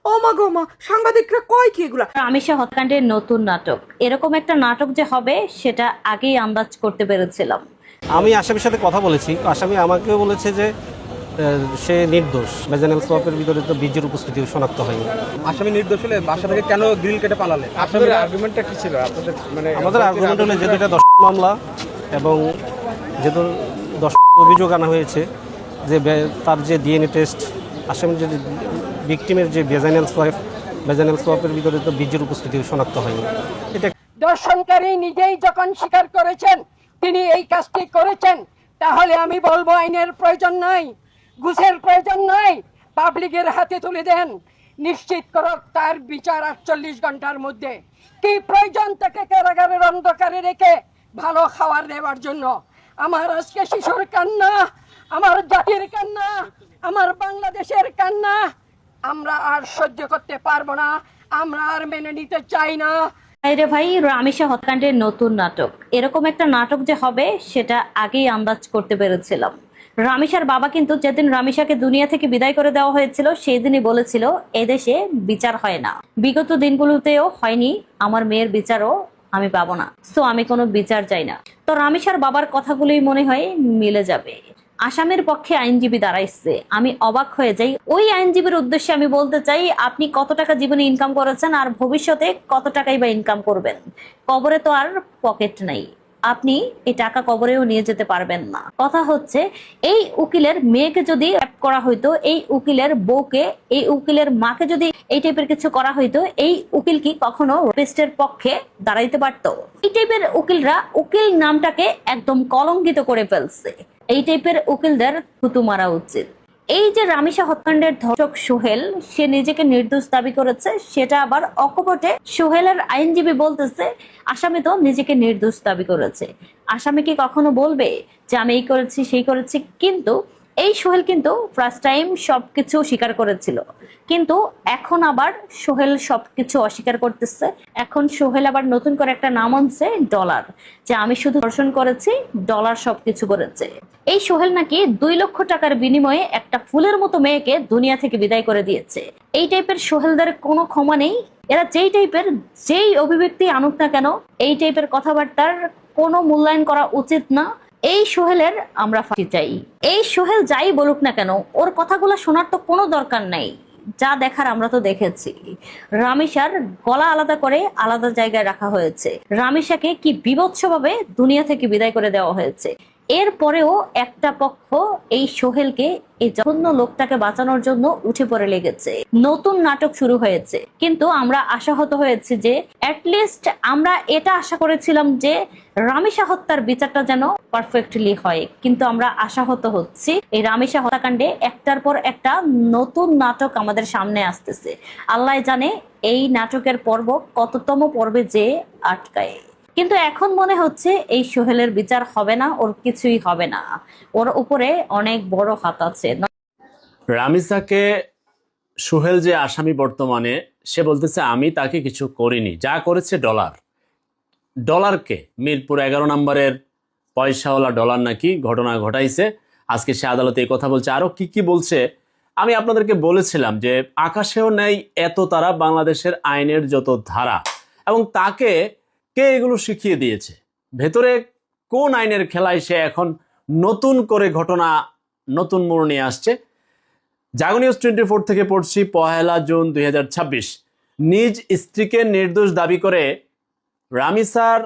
ও মা গো মা, সাংবাদিকরা কয় কি এগুলা? আমিষা হত্যাকাণ্ডের নতুন নাটক, এরকম একটা নাটক যে হবে সেটা আগেই আন্দাজ করতে পেরেছিলাম। আমি আসামির সাথে কথা বলেছি, আসামি আমাকেও বলেছে যে সে নির্দোষ। ভেজানেল সোয়াপের ভিতরে তো বীর্যের উপস্থিতি শনাক্ত হয়নি। আসামি নির্দোষ হলে বাসা থেকে কেন গ্রিল কেটে পালালে? আপনাদের আর্গুমেন্টটা কি ছিল? আপনাদের আমাদের আর্গুমেন্ট হলো যেহেতু এটা 10 মামলা এবং যেহেতু 10 অভিযোগ আনা হয়েছে যে তার যে ডিএনএ টেস্ট, আসামির যে ভিকটিমের যে ভেজানেল সোয়াপের ভিতরে তো বীর্যের উপস্থিতি শনাক্ত হয়নি। এটা দর্শনকারী নিজেই যখন স্বীকার করেছেন তিনি এই কাজটি করেছেন, তাহলে আমি বলবো আইনের প্রয়োজন নাই, ঘুষের প্রয়োজন নাই, পাবলিকের হাতে তুলে দেন, নিশ্চিত করুক তার বিচার 48 ঘন্টার মধ্যে। কি প্রয়োজন তাকে কারাগারের অন্ধকারে রেখে ভালো খাবার দেওয়ার জন্য? আমার আজকে শিশুর কান্না, আমার জাতির কান্না, আমার বাংলাদেশের কান্না আমরা আর সহ্য করতে পারবো না, আমরা আর মেনে নিতে চাই না। রে ভাই, আমিষা হত্যাকাণ্ডের নতুন নাটক, এরকম একটা নাটক যে হবে সেটা আগেই আন্দাজ করতে পেরেছিলাম। রামিসার বাবা কিন্তু যেদিন রামিসাকে দুনিয়া থেকে বিদায় করে দেওয়া হয়েছিল সেই দিনই বলেছিল এদেশে বিচার হয় না, বিগত দিনগুলোতেও হয়নি, আমার মেয়ের বিচারও আমি পাবো না, সো আমি কোনো বিচার চাই না। তো রামিসার বাবার কথাগুলোই মনে হয় মিলে যাবে। আসামের পক্ষে আইনজীবী দাঁড়াইছে, আমি অবাক হয়ে যাই। ওই আইনজীবীর উদ্দেশ্যে আমি বলতে চাই, আপনি কত টাকা জীবনে ইনকাম করেছেন আর ভবিষ্যতে কত টাকাই বা ইনকাম করবেন? কবরে তো আর পকেট নাই, আপনি এই টাকা কবরেও নিয়ে যেতে পারবেন না। কথা হচ্ছে এই উকিলের মেয়েকে যদি অ্যাপ করা হইতো, এই উকিলের বউকে, এই উকিলের মাকে যদি এই টাইপের কিছু করা হইতো, এই উকিল কি কখনো রেপিস্টের পক্ষে দাঁড়াইতে পারতো? এই টাইপের উকিলরা উকিল নামটাকে একদম কলঙ্কিত করে ফেলছে। এই টাইপের উকিলদের থুতু মারা উচিত। এই যে রামিসা হত্যাকাণ্ডের ধর্ষক সোহেল, সে নিজেকে নির্দোষ দাবি করেছে, সেটা আবার অকপটে সোহেলের আইনজীবী বলতেছে আসামি তো নিজেকে নির্দোষ দাবি করেছে। আসামি কি কখনো বলবে যে আমি এই করেছি সেই করেছি? কিন্তু এই সোহেল কিন্তু ফার্স্ট টাইম সবকিছু স্বীকার করেছিল, কিন্তু এখন আবার সোহেল সবকিছু অস্বীকার করতেছে। এখন সোহেল আবার নতুন করে একটা নাম আনছে, ডলার, যে আমি শুধু ধর্ষণ করেছি, ডলার সবকিছু করেছে। এই সোহেল নাকি 2 লক্ষ টাকার বিনিময়ে একটা ফুলের মতো মেয়েকে দুনিয়া থেকে বিদায় করে দিয়েছে। এই টাইপের সোহেলদের কোনো ক্ষমা নেই। এরা যেই টাইপের যেই অভিব্যক্তি আনুক না কেন, এই টাইপের কথাবার্তার কোনো মূল্যায়ন করা উচিত না। এই সোহেলের আমরা ফাঁসি চাই। এই সোহেল যাই বলুক না কেন, ওর কথাগুলো শোনার তো কোনো দরকার নাই, যা দেখার আমরা তো দেখেছি। রামিসার গলা আলাদা করে আলাদা জায়গায় রাখা হয়েছে, রামিসাকে কি বিভৎসভাবে দুনিয়া থেকে বিদায় করে দেওয়া হয়েছে। এরপরেও একটা পক্ষ এই সোহেলকে, এই জঘন্য লোকটাকে বাঁচানোর জন্য উঠে পড়ে লেগেছে। নতুন নাটক শুরু হয়েছে, কিন্তু আমরা আশাহত হয়েছি যে অ্যাটলিস্ট আমরা এটা আশা করেছিলাম যে রামিসা হত্যার বিচারটা যেন পারফেক্টলি হয়, কিন্তু আমরা আশাহত হচ্ছি। এই রামিসা হত্যাকাণ্ডে একটার পর একটা নতুন নাটক আমাদের সামনে আসতেছে। আল্লাহ জানে এই নাটকের পর্ব কততম পর্বে যে আটকায়। কিন্তু এখন মনে হচ্ছে এই সোহেলের বিচার হবে না, ওর কিছুই হবে না, ওর উপরে অনেক বড় হাত আছে। রামিসাকে সোহেল যে আসামি বর্তমানে, সে বলতেছে আমি তাকে কিছু করিনি, যা করেছে ডলার। ডলারকে মিরপুর 11 নম্বরের পয়সাওয়ালা ডলার নাকি ঘটনা ঘটাইছে। আজকে সে আদালতে এই কথা বলছে, আরো কি কি বলছে। আমি আপনাদেরকে বলেছিলাম যে আকাশেও নেই এত তারা বাংলাদেশের আইনের যত ধারা, এবং তাকে কে এগুলো শিখিয়ে দিয়েছে, ভেতরে কোন আইনের খেলায় সে এখন নতুন করে ঘটনা নতুন মোড় নিয়ে আসছে। জাগো নিউজ 24 থেকে পড়ছি, 1 জুন 2026। নিজ স্ত্রীকে নির্দোষ দাবি করে রামিসার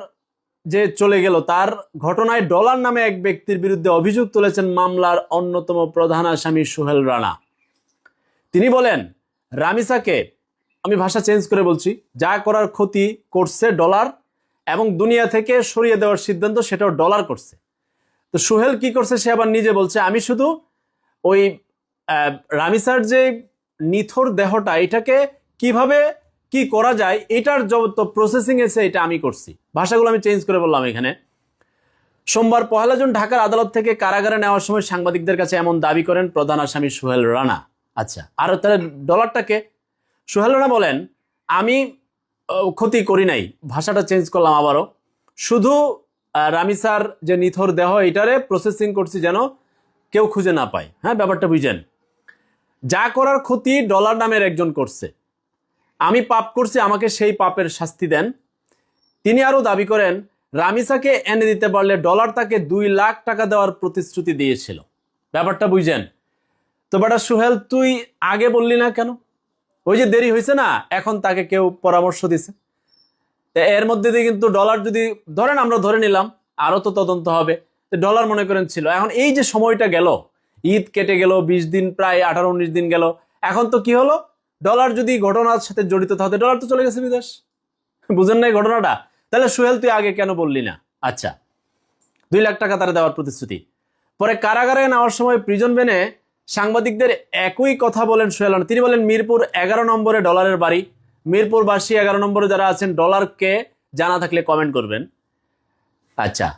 যে চলে গেল, তার ঘটনায় ডলার নামে এক ব্যক্তির বিরুদ্ধে অভিযোগ তুলেছেন মামলার অন্যতম প্রধান আসামি সোহেল রানা। তিনি বলেন রামিসাকে, আমি ভাষা চেঞ্জ করে বলছি, যা করার ক্ষতি করছে ডলার, এবং দুনিয়া থেকে সরিয়ে দেওয়ার সিদ্ধান্ত সেটাও ডলার করছে। তো সোহেল কি করছে, সে আবার নিজে বলছে আমি শুধু ওই রামিসার যে নিথর দেহটা, এটাকে কিভাবে কি করা যায় এটার যত প্রসেসিং এসে এটা আমি করছি। ভাষাগুলো আমি চেঞ্জ করে বললাম এখানে। সোমবার 1 জুন ঢাকার আদালত থেকে কারাগারে নেওয়ার সময় সাংবাদিকদের কাছে এমন দাবি করেন প্রধান আসামি সোহেল রানা। আচ্ছা, আর তাহলে ডলারটাকে? সোহেল রানা বলেন আমি ক্ষতি করি নাই, ভাষাটা চেঞ্জ করলাম আবারও, শুধু রামিসার যে নিথর দেহ এটারে প্রসেসিং করছি যেন কেউ খুঁজে না পায়। হ্যাঁ, ব্যাপারটা বুঝেন। যা করার ক্ষতি ডলার নামের একজন করছে, আমি পাপ করছি, আমাকে সেই পাপের শাস্তি দেন। তিনি আরো দাবি করেন রামিসাকে এনে দিতে পারলে ডলার তাকে 2 লাখ টাকা দেওয়ার প্রতিশ্রুতি দিয়েছিল। ব্যাপারটা বুঝছেন তো? বেটা সোহেল, তুই আগে বললি না কেন? ওই যে দেরি হয়েছে না, এখন তাকে কেউ পরামর্শ দিছে। এর মধ্যে দিয়ে কিন্তু ডলার যদি ধরেন, আমরা ধরে নিলাম আরো তো তদন্ত হবে, ডলার মনে করেন ছিল। এখন এই যে সময়টা গেল, ঈদ কেটে গেল, 20 দিন, প্রায় 18-19 দিন গেল, এখন তো কি হলো, ডলার যদি ঘটনার সাথে জড়িত থাকতে ডলার তো চলে গেছে বিদেশ। বুঝেন না এই ঘটনাটা? তাহলে সোহেল তুই আগে কেন বললি না? আচ্ছা, 2 লাখ টাকা তারা দেওয়ার প্রতিশ্রুতি। পরে কারাগারে নেওয়ার সময় প্রিজন ভ্যানে সাংবাদিকদের একই কথা বলেন সোহেল। তিনি বলেন মিরপুর 11 নম্বরে ডলারের বাড়ি। মিরপুরবাসী 11 নম্বরে যারা আছেন, ডলারকে জানা থাকলে কমেন্ট করবেন। আচ্ছা,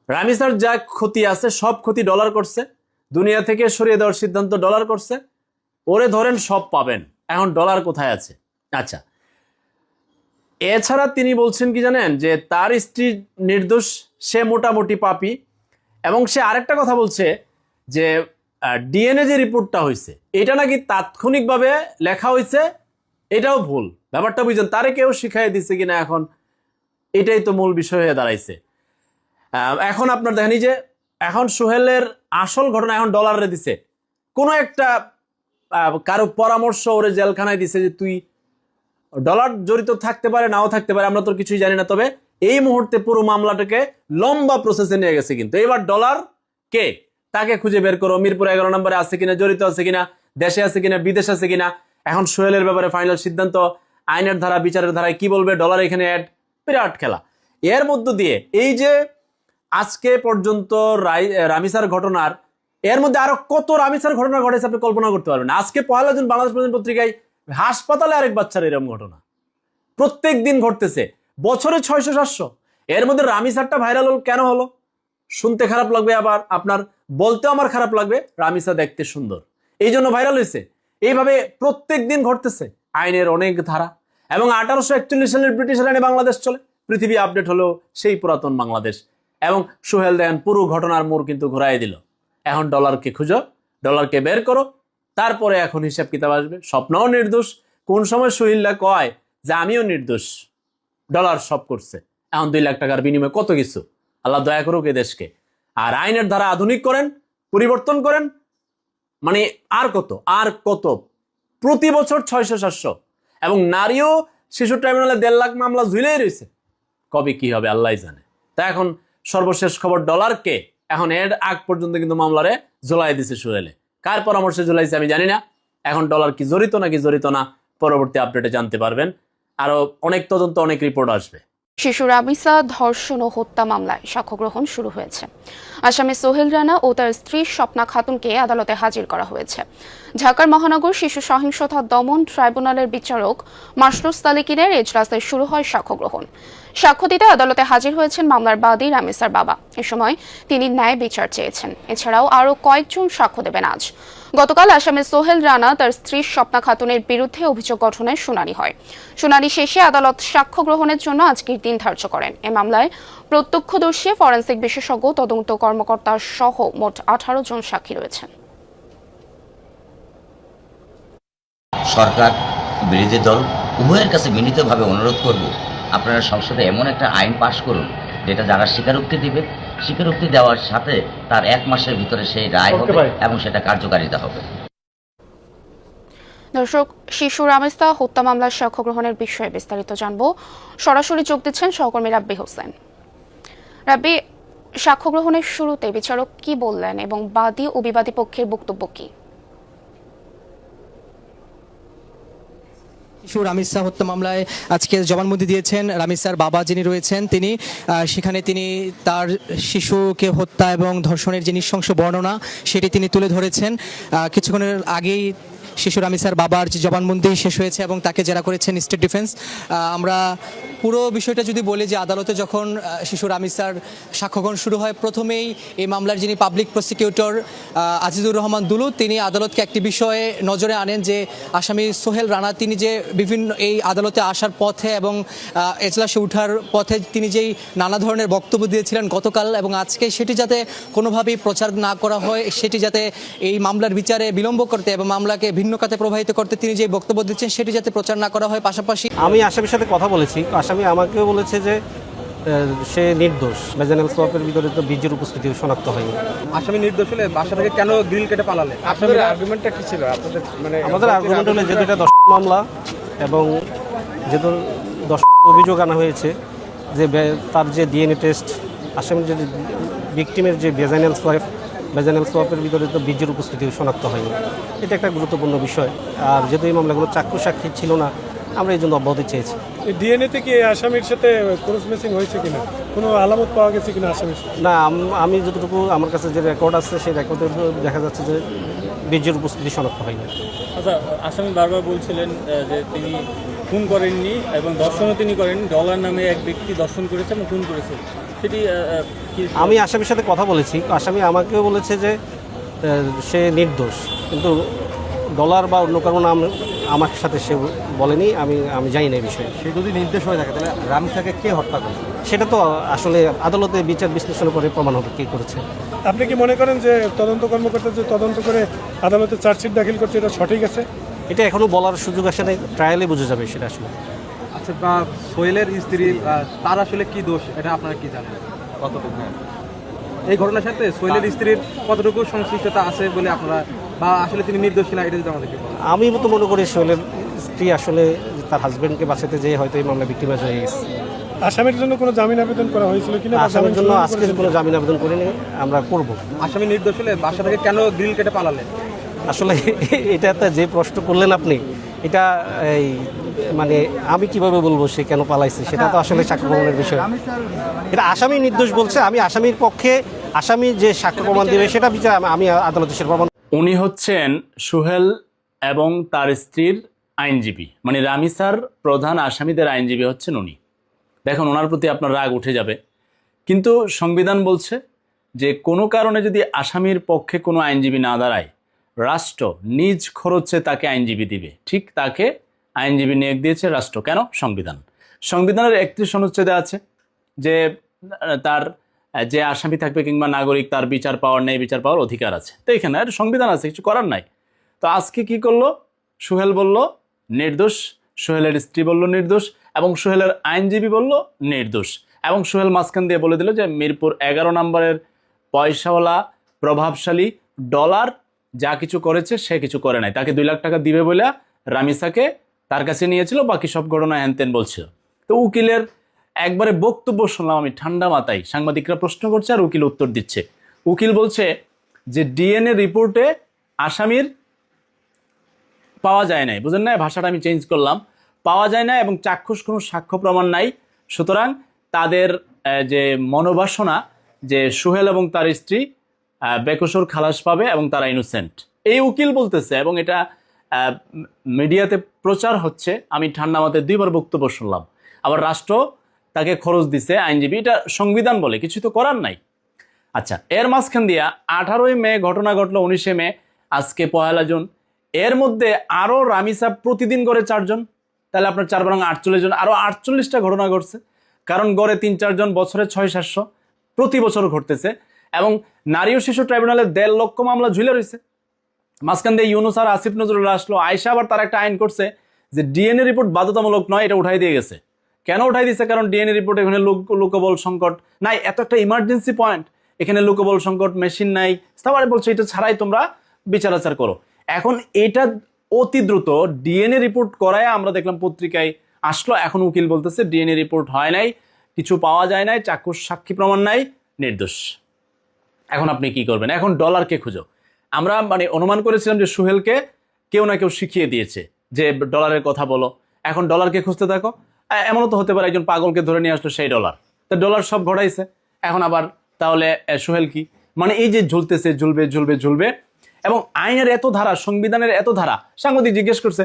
রামিসার যা ক্ষতি আছে সব ক্ষতি ডলার করছে, দুনিয়া থেকে সরিয়ে দেওয়ার সিদ্ধান্ত ডলার করছে। ওরে ধরেন সব পাবেন, এখন ডলার কোথায় আছে? আচ্ছা, এছাড়া তিনি বলছেন কি জানেন, যে তার স্ত্রী নির্দোষ, সে মোটামুটি পাপী। এবং সে আরেকটা কথা বলছে যে ডিএনএ যে রিপোর্টটা হয়েছে এটা নাকি তাৎক্ষণিকভাবে লেখা হয়েছে, এটাও ভুল। ব্যাপারটা বুঝছেন? তারে কেউ শিখাই দিচ্ছে কিনা, এখন এটাই তো মূল বিষয় হয়ে দাঁড়াইছে। এখন আপনার দেখেনি যে এখন সোহেলের আসল ঘটনা এখন ডলারে দিছে। কোনো একটা কারো পরামর্শ ওরে জেলখানায় দিছে যে তুই ডলার জড়িত থাকতে পারে, নাও থাকতে পারে, আমরা তোর কিছুই জানি না। তবে এই মুহূর্তে পুরো মামলাটাকে লম্বা প্রসেসে নিয়ে গেছে। কিন্তু এবার ডলার কে, তাকে খুঁজে বের করো। মিরপুর 11 নম্বরে আছে কিনা, জড়িত আছে কিনা, দেশে আছে কিনা, বিদেশ আছে কিনা। এখন সোহেলের ব্যাপারে ফাইনাল সিদ্ধান্ত আইনের ধারা, বিচারের ধারায় কি বলবে, ডলার এখানে অ্যাড, বিরাট খেলা। এর মধ্য দিয়ে এই যে আজকে পর্যন্ত রামিসার ঘটনার, এর মধ্যে আরো কত রামিসার ঘটনা ঘটেছে আপনি কল্পনা করতে পারবেন না। আজকে 1 জুন বাংলাদেশ প্রতিদিন পত্রিকায় হাসপাতালে আরেক বাচ্চার এরকম ঘটনা প্রত্যেক দিন ঘটতেছে, বছরে 600-700। এর মধ্যে রামিসারটা ভাইরাল কেন হলো? শুনতে খারাপ লাগবে, আবার আপনার বলতেও আমার খারাপ লাগবে, রামিসা দেখতে সুন্দর, এই জন্য ভাইরাল হয়েছে। এইভাবে প্রত্যেক দিন ঘটতেছে। আইনের অনেক ধারা, এবং 1841 সালের ব্রিটিশ আইনে বাংলাদেশ চলে। পৃথিবী আপডেট হলো সেই পুরাতন বাংলাদেশ। এবং সোহেল দেন পুরো ঘটনার মোড় কিন্তু ঘুরাই দিল। এখন ডলারকে খুঁজো, ডলারকে বের করো, তারপরে এখন হিসাব কিতাব আসবে। স্বপ্নও নির্দোষ, কোন সময় সোহেলরা কয় যে আমিও নির্দোষ, ডলার সব করছে। এখন 2 লাখ টাকার বিনিময়ে কত কিছু। আল্লাহ দয়া করুক এ দেশকে। আর আইনের ধারা আধুনিক করেন, পরিবর্তন করেন, মানে আর কত প্রতি বছর 600-700। এবং নারীও শিশু ট্রাইব্যুনালে 1.5 লাখ মামলা ঝুলেই রয়েছে। কবে কি হবে আল্লাহ জানে। তা এখন সর্বশেষ খবর, ডলারকে এখন এর আগ পর্যন্ত কিন্তু মামলারে ঝোলাই দিছে সোহেলে। কার পরামর্শে ঝোলাইছে আমি জানি না। এখন ডলার কি জড়িত নাকি জড়িত না, পরবর্তী আপডেটে জানতে পারবেন। আরো অনেক তদন্ত, অনেক রিপোর্ট আসবে। শিশু রামিসা ধর্ষণ ও হত্যা মামলায় সাক্ষ্য গ্রহণ শুরু হয়েছে। আসামি সোহেল রানা ও তার স্ত্রী স্বপ্না খাতুনকে আদালতে হাজির করা হয়েছে। ঢাকার মহানগর শিশু সহিংসতা দমন ট্রাইব্যুনালের বিচারক মাসরুস তালিকিনের এজলাসে শুরু হয় সাক্ষ্য গ্রহণ। সাক্ষ্য দিতে আদালতে হাজির হয়েছেন মামলার বাদী রামিসার বাবা। এ সময় তিনি ন্যায় বিচার চেয়েছেন। এছাড়াও আরও কয়েকজন সাক্ষ্য দেবেন আজ। গতকাল আসামি সোহেল রানা তার স্ত্রী স্বপ্না খাতুনের বিরুদ্ধে অভিযোগ গঠনের শুনানি হয়। শুনানি শেষে আদালত সাক্ষ্য গ্রহণের জন্য আজকের দিন ধার্য করেন। এ মামলায় প্রত্যক্ষদর্শী, ফরেনসিক বিশেষজ্ঞ, তদন্ত কর্মকর্তা সহ মোট 18 জন সাক্ষী রয়েছেন। সরকার, বিরোধী দল উভয়ের কাছে বিনীতভাবে অনুরোধ করব, আপনারা সংসদে এমন একটা আইন পাশ করুন যেটা যারা স্বীকারোক্তি দিবে, স্বীকারোক্তি দেওয়ার সাথে তার 1 মাসের ভিতরে সেই রায় হবে এবং সেটা কার্যকারিতা হবে। দর্শক, শিশু রামিসা হত্যা মামলার সাক্ষ্য গ্রহণের বিষয়ে বিস্তারিত জানবো। সরাসরি যোগ দিচ্ছেন সহকর্মী রাব্বি হোসেন। রাব্বি, সাক্ষ্য গ্রহণের শুরুতে বিচারক কি বললেন এবং বাদী ও বিবাদী পক্ষের বক্তব্য কি? শিশু রামিসা হত্যা মামলায় আজকে জবানবন্দি দিয়েছেন রামিসার বাবা যিনি রয়েছেন তিনি। সেখানে তিনি তার শিশুকে হত্যা এবং ধর্ষণের যে নৃশংস বর্ণনা সেটি তিনি তুলে ধরেছেন। কিছুক্ষণের আগেই শিশু রামিসার বাবার যে জবানবন্দি শেষ হয়েছে এবং তাকে জেরা করেছেন স্টেট ডিফেন্স। আমরা পুরো বিষয়টা যদি বলি যে আদালতে যখন শিশু রামিসার সাক্ষ্যগ্রহণ শুরু হয়, প্রথমেই এই মামলার যিনি পাবলিক প্রসিকিউটর আজিজুর রহমান দুলু, তিনি আদালতকে একটি বিষয়ে নজরে আনেন যে আসামি সোহেল রানা তিনি যে বিভিন্ন এই আদালতে আসার পথে এবং এজলাসে ওঠার পথে তিনি যেই নানা ধরনের বক্তব্য দিয়েছিলেন গতকাল এবং আজকে, সেটি যাতে কোনোভাবেই প্রচার না করা হয়, সেটি যাতে এই মামলার বিচারে বিলম্ব করতে এবং মামলাকে ভিন্ন খাতে প্রবাহিত করতে তিনি যে বক্তব্য দিচ্ছেন সেটি যাতে প্রচার না করা হয়, পাশাপাশি আমি আসামির সাথে কথা বলেছি, আসামি আমাকেও বলেছে যে সে নির্দোষ। ভেজানেল সোয়াপের ভিতরে তো বীজের উপস্থিতি শনাক্ত হয়নি। আসামি নির্দোষ হলে বাসা থেকে কেন গ্রিল কেটে পালালেন? আপনাদের আর্গুমেন্টটা কি ছিল আপনাদের মানে আমাদের আর্গুমেন্ট হলো যেহেতু এটা 10 মামলা এবং যেহেতু 10 অভিযোগ আনা হয়েছে যে তার যে ডিএনএ টেস্ট, আসামির যে ভিকটিমের যে ভেজানেল সোয়াপের ভিতরে তো বীজের উপস্থিতি শনাক্ত হয়নি। এটা একটা গুরুত্বপূর্ণ বিষয়। আর যেহেতু এই মামলাগুলো চাক্ষু সাক্ষী ছিল না, আমরা এই জন্য অব্যাহতি চেয়েছি। ডিএনএ থেকে এই আসামির সাথে ক্রস ম্যাচিং হয়েছে কিনা, কোনো আলামত পাওয়া গেছে কিনা আসামির? না, আমি যতটুকু আমার কাছে যে রেকর্ড আছে সেই রেকর্ডে দেখা যাচ্ছে যে বীজের উপস্থিতি শনাক্ত হয়নি। আচ্ছা, আসামি বারবার বলছিলেন যে তিনি খুন করেননি এবং দর্শনও তিনি করেননি। ডলার নামে এক ব্যক্তি দর্শন করেছে এবং খুন করেছে, সেটি আমি আসামির সাথে কথা বলেছি, আসামি আমাকেও বলেছে যে সে নির্দোষ, কিন্তু ডলার বা অন্য কারো নাম আমার সাথে সে বলেনি। আমি জানি না এই বিষয়ে। সে যদি নির্দেশ হয়ে থাকে তাহলে রামিসাকে কে হত্যা করেছে? সেটা তো আসলে আদালতে বিচার বিশ্লেষণের পরে প্রমাণ হবে কে করেছে। আপনি কি মনে করেন যে তদন্ত কর্মকর্তা যে তদন্ত করে আদালতে চার্জশিট দাখিল করছে এটা সঠিক আছে? এটা এখনও বলার সুযোগ আসে নাই, ট্রায়ালে বোঝা যাবে সেটা আসলে। আচ্ছা, সোহেলের স্ত্রী তার আসলে কি দোষ এটা আপনারা কি জানেন? কতটুকু এই ঘটনার সাথে সোহেলের স্ত্রীর কতটুকু সংশ্লিষ্টতা আছে বলে আপনারা, বা আসলে তিনি নির্দোষ কিনা এটা যদি আমাদেরকে বলেন। আমি তো মনে করি সোহেলের স্ত্রী আসলে তার হাজবেন্ডকে বাঁচাতে যেয়ে হয়তো এই মামলা ভিক্টিমাইজ হয়ে গেছে। আসামির জন্য কোনো জামিন আবেদন করা হয়েছিল কিনা? আসামির জন্য আজকে কোনো জামিন আবেদন করিনি, আমরা করব। আসামি নির্দোষ হলে বাসা থেকে কেন গ্রিল কেটে পালালেন? আসলে এটা একটা যে প্রশ্ন করলেন আপনি, এটা এই মানে আমি কিভাবে বলবো সে কেন পালাইছে, সেটা তো আসলে সাক্ষ্য প্রমাণের বিষয়। এটা আসামি নির্দোষ বলছে, আমি আসামির পক্ষে, আসামি যে সাক্ষ্য প্রমাণ দেবে সেটা বিচার আমি আদালতে সে প্রমাণ। উনি হচ্ছেন সোহেল এবং তার স্ত্রীর আইনজীবী, মানে রামিসার প্রধান আসামিদের আইনজীবী হচ্ছেন উনি। দেখুন, ওনার প্রতি আপনার রাগ উঠে যাবে, কিন্তু সংবিধান বলছে যে কোনো কারণে যদি আসামির পক্ষে কোনো আইনজীবী না দাঁড়ায়, রাষ্ট্র নিজ খরচে তাকে আইনজীবী দিবে। ঠিক তাকে আইনজীবী নিয়োগ দিয়েছে রাষ্ট্র। কেন? সংবিধানের 31 অনুচ্ছেদে আছে যে তার যে আসামি থাকবে কিংবা নাগরিক তার বিচার পাওয়ার নেই, বিচার পাওয়ার অধিকার আছে। তো এখানে সংবিধান আছে, কিছু করার নাই। তো আজকে কি করলো? সোহেল বলল নির্দোষ, সোহেলের স্ত্রী বলল নির্দোষ, এবং সোহেলের আইনজীবী বলল নির্দোষ, এবং সোহেল মাঝখান দিয়ে বলে দিল যে মিরপুর 11 নম্বরের পয়সাওয়ালা প্রভাবশালী ডলার যা কিছু করেছে সে কিছু করে নাই, তাকে 2 লাখ টাকা দিবে বলে রামিসাকে তার কাছে নিয়েছিল, বাকি সব ঘটনা হ্যানতেন বলছিল। তো উকিলের একবারে বক্তব্য শুনলাম আমি ঠান্ডা মাথায়। সাংবাদিকরা প্রশ্ন করছে আর উকিল উত্তর দিচ্ছে। উকিল বলছে যে ডিএনএ রিপোর্টে আসামির পাওয়া যায় নাই, বুঝেন না, ভাষাটা আমি চেঞ্জ করলাম, পাওয়া যায় না এবং চাক্ষুষ কোনো সাক্ষ্য প্রমাণ নাই। সুতরাং তাদের যে মনোবাসনা যে সোহেল এবং তার স্ত্রী বেকসুর খালাস পাবে এবং তারা ইনোসেন্ট, এই উকিল বলতেছে, এবং এটা মিডিয়াতে প্রচার হচ্ছে। আমি ঠান্ডা মাথায় 2বার বক্তব্য শুনলাম। আবার রাষ্ট্র তাকে খরচ দিছে আইনজীবী, এটা সংবিধান বলে, কিছু তো করার নাই। আচ্ছা, এর মাঝখান দিয়া 18ই মে ঘটনা ঘটলো, 19শে মে, আজকে 1 জুন। এর মধ্যে আরও রামিসা প্রতিদিন করে 4 জন, তাহলে আপনার 4 বরং 48 জন, আরও 48টা ঘটনা ঘটছে। কারণ গড়ে 3-4 জন, বছরে 600-700, প্রতি বছর ঘটতেছে। এবং নারী ও শিশু ট্রাইব্যুনালে 1.5 লক্ষ মামলা ঝুলে রয়েছে। মাঝখান দিয়ে ইউনুস আর আসিফ নজরুল আসলো, আয়সা আবার তার একটা আইন করছে যে ডিএনএ রিপোর্ট বাধ্যতামূলক নয়, এটা উঠাই দিয়ে গেছে। কেন উঠাই দিয়েছে? কারণ ডিএনএ রিপোর্ট এখানে লোকবল সংকট নাই, এত একটা ইমার্জেন্সি পয়েন্ট, এখানে লোকবল সংকট, মেশিন নাই, তারপরে বলছে এটা ছাড়াই তোমরা বিচারাচার করো। এখন এটা অতি দ্রুত ডিএনএ রিপোর্ট করায় আমরা দেখলাম পত্রিকায় আসলো। এখন উকিল বলতেছে ডিএনএ রিপোর্ট হয় নাই, কিছু পাওয়া যায় নাই, চাক্ষুষ সাক্ষী প্রমাণ নাই, নির্দোষ। এখন আপনি কি করবেন? এখন ডলারকে খুঁজো। আমরা মানে অনুমান করেছিলাম যে সোহেলকে কেউ না কেউ শিখিয়ে দিয়েছে যে ডলারের কথা বলো, এখন ডলারকে খুঁজতে থাকো। এমনও তো হতে পারে একজন পাগলকে ধরে নিয়ে আসলো সেই ডলার, তো ডলার সব ঘটাইছে। এখন আবার তাহলে সোহেল কি? মানে এই যে ঝুলতেছে, ঝুলবে। এবং আইনের এত ধারা, সংবিধানের এত ধারা। সাংবাদিক জিজ্ঞেস করছে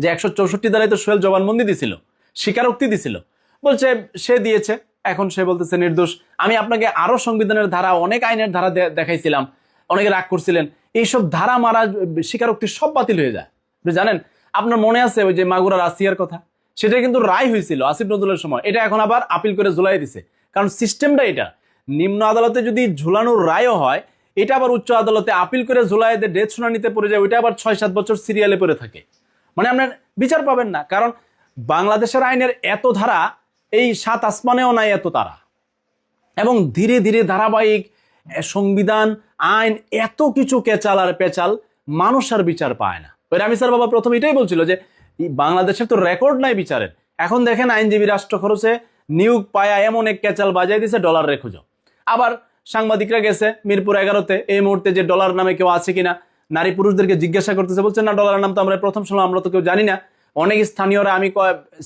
যে 164 ধারায় তো সোহেল জবানবন্দি দিছিল, স্বীকারোক্তি দিছিল, বলছে সে দিয়েছে, এখন সে বলতেছে নির্দোষ। আমি আপনাকে আরো সংবিধানের ধারা, অনেক আইনের ধারা দেখাইছিলাম, অনেকে রাগ করছিলেন। এইসব ধারা মারা, স্বীকারোক্তি সব বাতিল হয়ে যায়। জানেন, আপনার মনে আছে ওই যে মাগুরার আসিয়ার কথা, সেটা কিন্তু রায় হয়েছিল আসিফ নজরুলের সময়, এটা এখন আবার আপিল করে ঝুলাই দিছে। কারণ সিস্টেমটা এটা, নিম্ন আদালতে যদি ঝুলানোর রায়ও হয়, এটা আবার উচ্চ আদালতে আপিল করে জুলাইদের ডেথ শুনানিতে পড়ে যায়, ওইটা আবার 6-7 বছর সিরিয়ালে পড়ে থাকে। মানে আপনার বিচার পাবেন না, কারণ বাংলাদেশের আইনের এত ধারা এই 7 আসমানেও নাই এত তারা। এবং ধীরে ধীরে ধারাবাহিক সংবিধান, আইন, এত কিছু কেচাল আর পেচাল, মানুষ আর বিচার পায় না। ওই রামিসার বাবা প্রথম এটাই বলছিল যে বাংলাদেশের তো রেকর্ড নাই বিচারের। এখন দেখেন আইনজীবী রাষ্ট্র খরচে নিয়োগ পায়া এমন এক কেচাল বাজাই দিছে, ডলার রেখো যাও। আবার সাংবাদিকরা গেছে মিরপুর 11-তে এই মুহূর্তে যে ডলার নামে কেউ আছে কিনা, নারী পুরুষদেরকে জিজ্ঞাসা করতেছে, বলছে না ডলারের নাম তো আমরা প্রথম শুনলাম, আমরা তো কেউ জানি না। অনেক স্থানীয়রা, আমি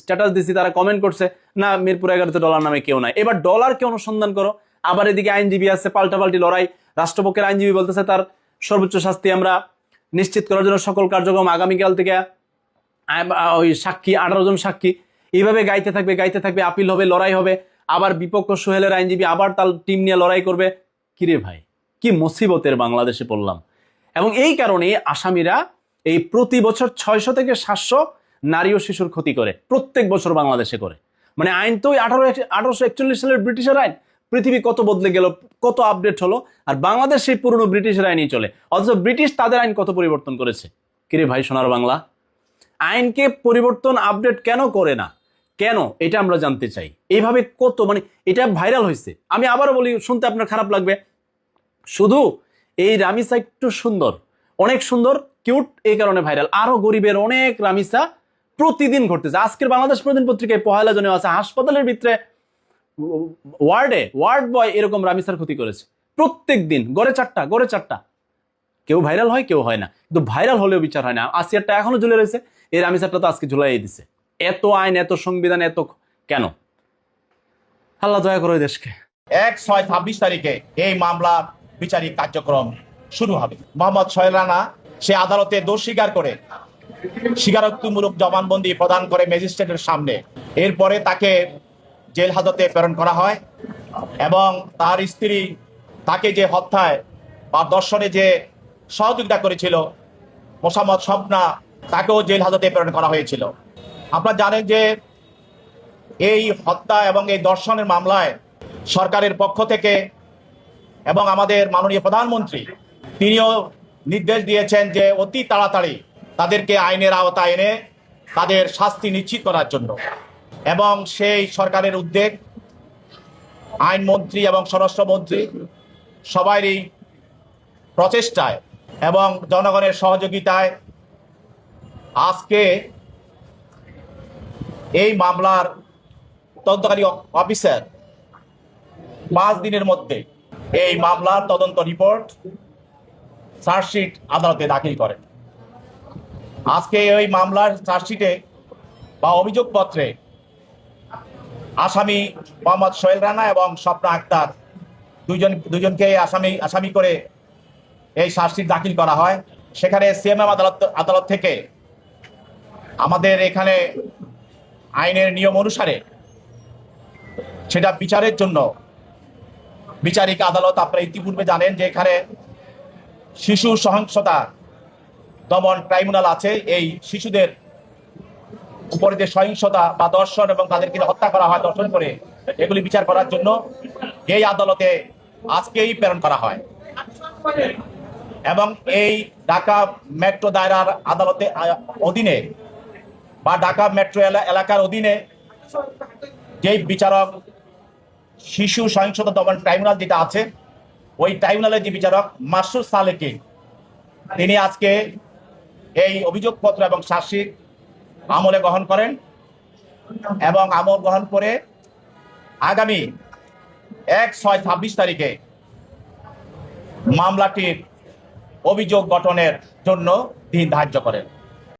স্ট্যাটাস দিচ্ছি, তারা কমেন্ট করছে না মিরপুর 11-তে ডলার নামে কেউ নাই। এবার ডলারকে অনুসন্ধান করো। আবার এদিকে আইনজীবী আছে, পাল্টাপাল্টি লড়াই। রাষ্ট্রপক্ষের আইনজীবী বলতেছে তার সর্বোচ্চ শাস্তি আমরা নিশ্চিত করার জন্য সকল কার্যক্রম আগামীকাল থেকে ওই সাক্ষী 18 জন সাক্ষী এইভাবে গাইতে থাকবে, আপিল হবে, লড়াই হবে। আবার বিপক্ষ সোহেলের আইনজীবী আবার তার টিম নিয়ে লড়াই করবে। কিরে ভাই, কি মুসিবতের বাংলাদেশে পড়লাম। এবং এই কারণে আসামিরা এই প্রতি বছর 600 থেকে 700 নারী ও শিশুর ক্ষতি করে, প্রত্যেক বছর বাংলাদেশে করে। মানে আইন তো 1841 সালের ব্রিটিশের আইন। পৃথিবী কত বদলে গেল, কত আপডেট হলো, আর বাংলাদেশ সেই পুরনো ব্রিটিশের আইনই চলে। অথচ ব্রিটিশ তাদের আইন কত পরিবর্তন করেছে। কিরে ভাই সোনার বাংলা, আইনকে পরিবর্তন আপডেট কেন করে না, কেন, এটা আমরা জানতে চাই। এইভাবে কত, মানে এটা ভাইরাল হয়েছে। আমি আবারও বলি, শুনতে আপনার খারাপ লাগবে, শুধু এই রামিসা একটু সুন্দর, অনেক সুন্দর, কিউট, এই কারণে ভাইরাল। আরো গরিবের অনেক রামিসা প্রতিদিন ঘটতেছে। আজকের বাংলাদেশ প্রতিদিন পত্রিকায় 1 জনে আছে হাসপাতালের ভিতরে ওয়ার্ড বয় এরকম রামিসার ক্ষতি করেছে প্রত্যেক দিন, গড়ে 4টা। কেউ ভাইরাল হয়, কেউ হয় না, কিন্তু ভাইরাল হলেও বিচার হয় না। আসিয়ারটা এখনো ঝুলে রয়েছে, এই রামিসারটা তো আজকে ঝুলাই দিছে। এত আইন, এত সংবিধান, এত কেন? আল্লাহ দয়া করে দেশকে। 1/6/26 তারিখে এই মামলার বিচারিক কার্যক্রম শুরু হবে। মোহাম্মদ সোহেল রানা সে আদালতে দোষ স্বীকার করে স্বীকারোক্তিমূলক জবানবন্দি প্রদান করে ম্যাজিস্ট্রেটের সামনে। এরপরে তাকে জেল হাজতে প্রেরণ করা হয় এবং তার স্ত্রী তাকে যে হত্যায় বা দর্শনে যে সহযোগিতা করেছিল মোসাম্মদ স্বপ্না, তাকেও জেল হাজতে প্রেরণ করা হয়েছিল। আপনারা জানেন যে এই হত্যা এবং এই দর্শনের মামলায় সরকারের পক্ষ থেকে এবং আমাদের মাননীয় প্রধানমন্ত্রী তিনিও নির্দেশ দিয়েছেন যে অতি তাড়াতাড়ি তাদেরকে আইনের আওতায় এনে তাদের শাস্তি নিশ্চিত করার জন্য। এবং সেই সরকারের উদ্যোগ, আইনমন্ত্রী এবং স্বরাষ্ট্রমন্ত্রী সবারই প্রচেষ্টায় এবং জনগণের সহযোগিতায় আজকে এই মামলার তদন্তকারী অফিসার 5 দিনের মধ্যে এই মামলার তদন্ত রিপোর্ট, চার্জশিট আদালতে দাখিল করেন। আজকে এই মামলার চার্জশিটে বা অভিযোগপত্রে আসামি মোহাম্মদ সোহেল রানা এবং স্বপ্না আক্তার দুজনকে আসামি করে এই চার্জশিট দাখিল করা হয়। সেখানে সিএমএম আদালত থেকে আমাদের এখানে আইনের নিয়ম অনুসারে সেটা বিচারের জন্য বিচারিক আদালত, আপনারা ইতিপূর্বে জানেন যে এখানে শিশু সহিংসতা দমন ট্রাইব্যুনাল আছে। এই শিশুদের উপরে যে সহিংসতা বা দর্শন এবং তাদেরকে হত্যা করা হয় দর্শন করে, এগুলি বিচার করার জন্য এই আদালতে আজকেই প্রেরণ করা হয়। এবং এই ঢাকা মেট্রো দায়রার আদালতে অধীনে বা ঢাকা মেট্রো এলাকার অধীনে যেই বিচারক শিশু সহিংসতা দমন ট্রাইব্যুনাল যেটা আছে, ওই ট্রাইব্যুনালের যে বিচারক মাসুদ সালেকি, তিনি আজকে এই অভিযোগপত্র এবং চার্জশিট আমলে গ্রহণ করেন এবং আমল গ্রহণ করে আগামী 1/6/26 তারিখে মামলাটির অভিযোগ গঠনের জন্য দিন ধার্য করেন।